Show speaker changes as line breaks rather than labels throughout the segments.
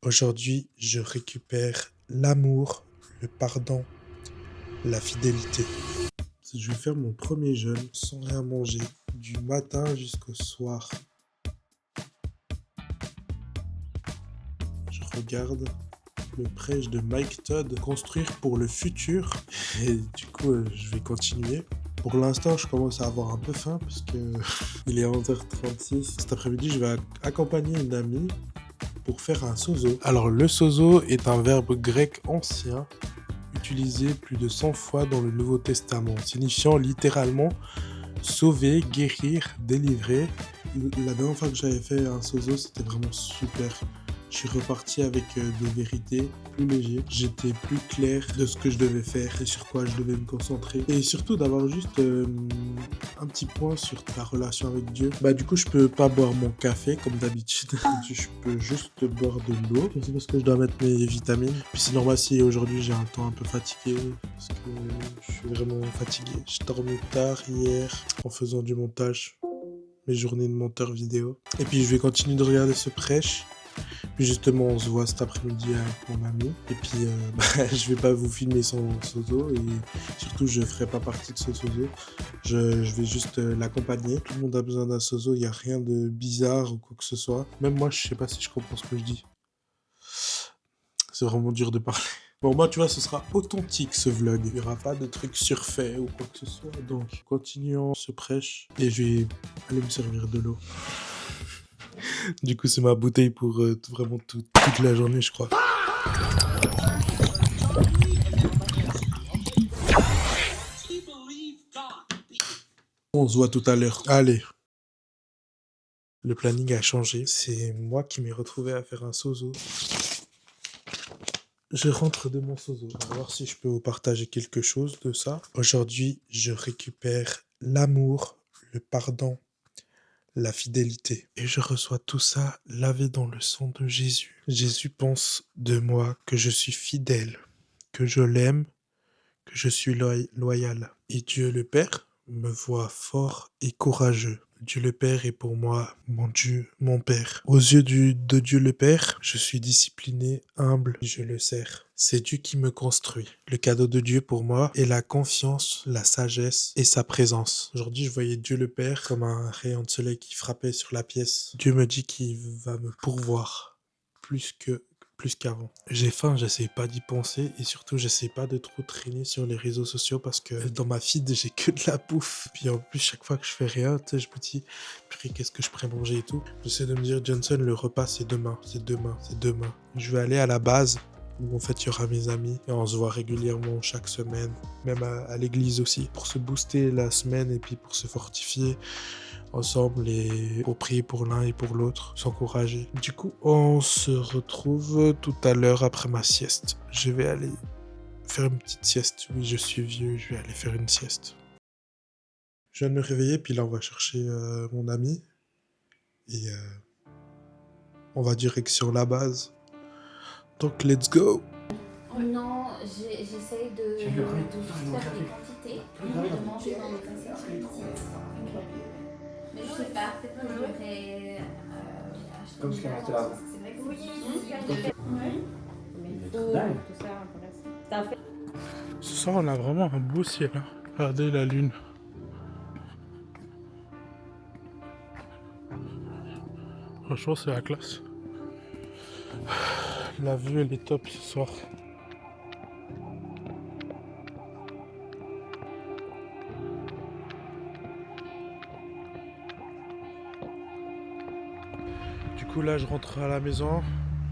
Aujourd'hui, je récupère l'amour, le pardon, la fidélité. Je vais faire mon premier jeûne sans rien manger, du matin jusqu'au soir. Je regarde le prêche de Mike Todd, construire pour le futur. Et du coup, je vais continuer. Pour l'instant, je commence à avoir un peu faim parce que il est 11h36. Cet après-midi, je vais accompagner une amie pour faire un sozo. Alors, le sozo est un verbe grec ancien utilisé plus de 100 fois dans le Nouveau Testament, signifiant littéralement sauver, guérir, délivrer. La dernière fois que j'avais fait un sozo, c'était vraiment super. Je suis reparti avec des vérités plus légères. J'étais plus clair de ce que je devais faire et sur quoi je devais me concentrer. Et surtout d'avoir juste un petit point sur la relation avec Dieu. Bah du coup, je peux pas boire mon café comme d'habitude. Je peux juste boire de l'eau. C'est parce que je dois mettre mes vitamines. Puis c'est normal si aujourd'hui j'ai un temps un peu fatigué. Parce que je suis vraiment fatigué. J'ai dormi tard hier en faisant du montage. Mes journées de monteur vidéo. Et puis je vais continuer de regarder ce prêche. Puis justement, on se voit cet après-midi avec mon ami. Et puis, je vais pas vous filmer son sozo. Et surtout, je ferai pas partie de ce sozo. Je vais juste l'accompagner. Tout le monde a besoin d'un sozo. Il n'y a rien de bizarre ou quoi que ce soit. Même moi, je sais pas si je comprends ce que je dis. C'est vraiment dur de parler. Bon, moi, tu vois, ce sera authentique ce vlog. Il n'y aura pas de trucs surfaits ou quoi que ce soit. Donc, continuons ce prêche. Et je vais aller me servir de l'eau. Du coup, c'est ma bouteille pour vraiment toute la journée, je crois. On se voit tout à l'heure. Allez. Le planning a changé. C'est moi qui m'ai retrouvé à faire un sozo. Je rentre de mon sozo. On va voir si je peux vous partager quelque chose de ça. Aujourd'hui, je récupère l'amour, le pardon, la fidélité. Et je reçois tout ça lavé dans le sang de Jésus. Jésus pense de moi que je suis fidèle, que je l'aime, que je suis loyal. Et Dieu le Père me voit fort et courageux. Dieu le Père est pour moi mon Dieu, mon Père. Aux yeux de Dieu le Père, je suis discipliné, humble, je le sers. C'est Dieu qui me construit. Le cadeau de Dieu pour moi est la confiance, la sagesse et sa présence. Aujourd'hui, je voyais Dieu le Père comme un rayon de soleil qui frappait sur la pièce. Dieu me dit qu'il va me pourvoir plus qu'avant. J'ai faim, j'essaie pas d'y penser et surtout j'essaie pas de trop traîner sur les réseaux sociaux parce que dans ma feed j'ai que de la bouffe. Puis en plus chaque fois que je fais rien, tu sais, je me dis purée, qu'est-ce que je pourrais manger et tout. J'essaie de me dire Johnson, le repas c'est demain, c'est demain, c'est demain. Je vais aller à la base où en fait il y aura mes amis et on se voit régulièrement chaque semaine, même à l'église aussi, pour se booster la semaine et puis pour se fortifier ensemble et pour prier pour l'un et pour l'autre, s'encourager. Du coup, on se retrouve tout à l'heure après ma sieste. Je vais aller faire une petite sieste. Oui, je suis vieux, je vais aller faire une sieste. Je viens de me réveiller, puis là, on va chercher mon ami. Et on va direction la base. Donc, let's go!
Non, j'essaye de juste faire des quantités, de manger dans des assiettes petites. Mais je sais pas, peut-être que je devrais acheter
Comme
une
ce qu'il y a
balance,
là.
parce que c'est vrai que c'est difficile.
Mais il faut tout ça intéresse. T'as fait
Ce soir, on a vraiment un beau ciel. Hein. Regardez la lune. Franchement, c'est la classe. La vue, elle est top ce soir. Du coup, là, je rentre à la maison.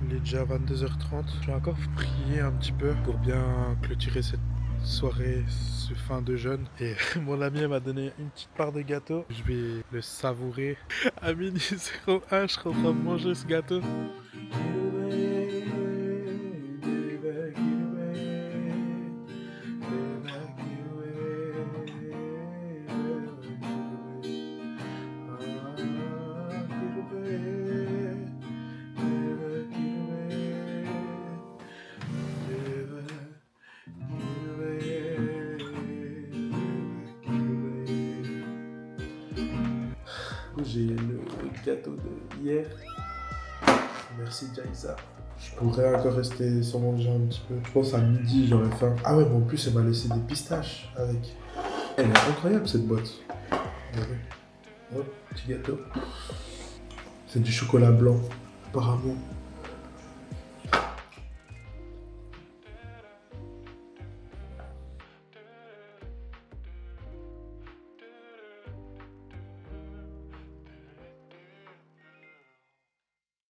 Il est déjà 22h30. Je vais encore prier un petit peu pour bien clôturer cette soirée, ce fin de jeûne. Et mon ami m'a donné une petite part de gâteau. Je vais le savourer. À minuit 01, je suis en train de manger ce gâteau. J'ai le gâteau de hier. Merci Jaisa. Je Je pourrais encore rester sans manger un petit peu. Je pense à midi, j'aurais faim. Ah ouais, mais en plus, elle m'a laissé des pistaches avec. Elle est incroyable cette boîte. Regardez. Hop, petit gâteau. C'est du chocolat blanc, apparemment.